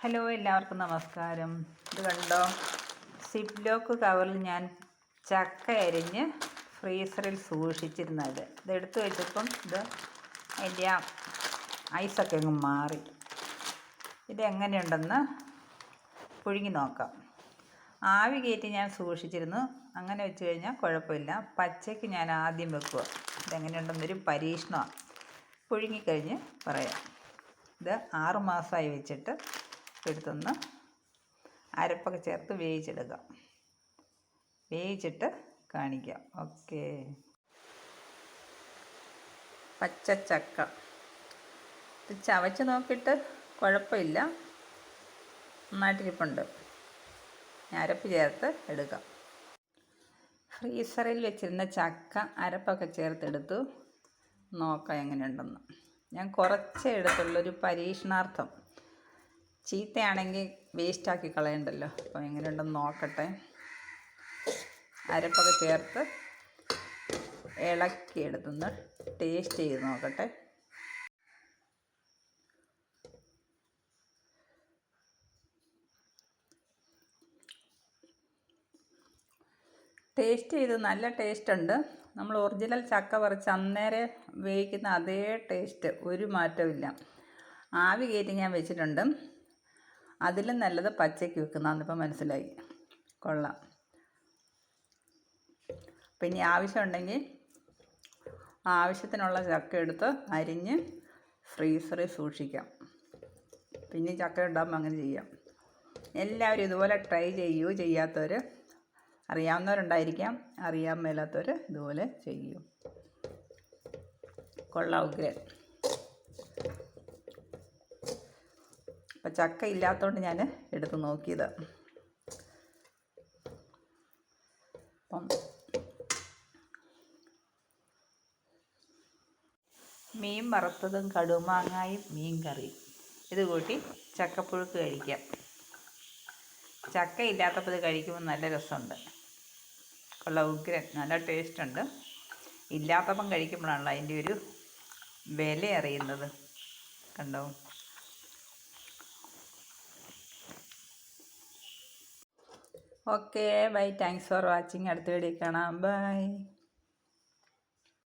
Hello, എല്ലാവർക്കും നമസ്കാരം. ഇത് കണ്ടോ, സിപ്പ് ലോക്ക് കവറിൽ ഞാൻ ചക്ക അരിഞ്ഞ് ഫ്രീസറിൽ സൂക്ഷിച്ചിരുന്നത്. ഇതെടുത്ത് വെച്ചപ്പം അതിൻ്റെ ആ ഐസൊക്കെ അങ്ങ് മാറി. ഇതെങ്ങനെയുണ്ടെന്ന് പുഴുങ്ങി നോക്കാം. ആവി കയറ്റി ഞാൻ സൂക്ഷിച്ചിരുന്നു. അങ്ങനെ വെച്ച് കഴിഞ്ഞാൽ കുഴപ്പമില്ല. പച്ചയ്ക്ക് ഞാൻ ആദ്യം വെക്കുക. ഇതെങ്ങനെയുണ്ടെന്നൊരു പരീക്ഷണമാണ്. പുഴുങ്ങിക്കഴിഞ്ഞ് പറയാം. ഇത് 6 മാസമായി വെച്ചിട്ട് എടുത്തൊന്ന് അരപ്പൊക്കെ ചേർത്ത് വേവിച്ചെടുക്കാം. വേവിച്ചിട്ട് കാണിക്കാം. ഓക്കെ. പച്ചച്ചക്ക ഇത് ചവച്ച് നോക്കിയിട്ട് കുഴപ്പമില്ല, നന്നായിട്ടിരിപ്പുണ്ട്. അരപ്പ് ചേർത്ത് എടുക്കാം. ഫ്രീസറിൽ വെച്ചിരുന്ന ചക്ക അരപ്പൊക്കെ ചേർത്തെടുത്തു. നോക്കാം എങ്ങനെയുണ്ടെന്ന്. ഞാൻ കുറച്ചേ എടുത്തുള്ളൊരു പരീക്ഷണാർത്ഥം. ചീത്തയാണെങ്കിൽ വേസ്റ്റാക്കി കളയണ്ടല്ലോ. അപ്പോൾ എങ്ങനെയുണ്ടെന്ന് നോക്കട്ടെ. അരപ്പൊക്കെ ചേർത്ത് ഇളക്കിയെടുത്തൊന്ന് ടേസ്റ്റ് ചെയ്ത് നോക്കട്ടെ. ടേസ്റ്റ് ചെയ്ത് നല്ല ടേസ്റ്റ് ഉണ്ട്. നമ്മൾ ഒറിജിനൽ ചക്ക പറിച്ച് അന്നേരം വേവിക്കുന്ന അതേ ടേസ്റ്റ്, ഒരു മാറ്റവും ഇല്ല. ആവി കയറ്റി ഞാൻ വെച്ചിട്ടുണ്ട്. അതിലും നല്ലത് പച്ചയ്ക്ക് വെക്കുന്നതാണെന്നിപ്പോൾ മനസ്സിലായി. കൊള്ളാം. പിന്നെ ആവശ്യമുണ്ടെങ്കിൽ ആവശ്യത്തിനുള്ള ചക്ക എടുത്ത് അരിഞ്ഞ് ഫ്രീസറിൽ സൂക്ഷിക്കാം. പിന്നെ ചക്ക ഉണ്ടാകുമ്പോൾ അങ്ങനെ ചെയ്യാം. എല്ലാവരും ഇതുപോലെ ട്രൈ ചെയ്യൂ. ചെയ്യാത്തവർ, അറിയാവുന്നവരുണ്ടായിരിക്കാം, അറിയാൻ മേലാത്തവർ ഇതുപോലെ ചെയ്യൂ. കൊള്ളാം, ഉഗ്രൻ. അപ്പം ചക്ക ഇല്ലാത്തതുകൊണ്ട് ഞാൻ എടുത്ത് നോക്കിയത്. അപ്പം മീൻ വറുത്തതും കടുമാങ്ങായും മീൻ കറിയും ഇത് കൂട്ടി ചക്കപ്പുഴുക്ക് കഴിക്കാം. ചക്ക ഇല്ലാത്തപ്പോൾ ഇത് കഴിക്കുമ്പോൾ നല്ല രസമുണ്ട്. കൊള്ളാം, ഉഗ്രൻ. നല്ല ടേസ്റ്റ് ഉണ്ട്. ഇല്ലാത്തപ്പം കഴിക്കുമ്പോഴാണല്ലോ അതിൻ്റെ ഒരു വില അറിയുന്നത്. കണ്ടോ. Okay, bye. Thanks for watching. അടുത്ത വീഡിയോ കാണാം. ബൈ.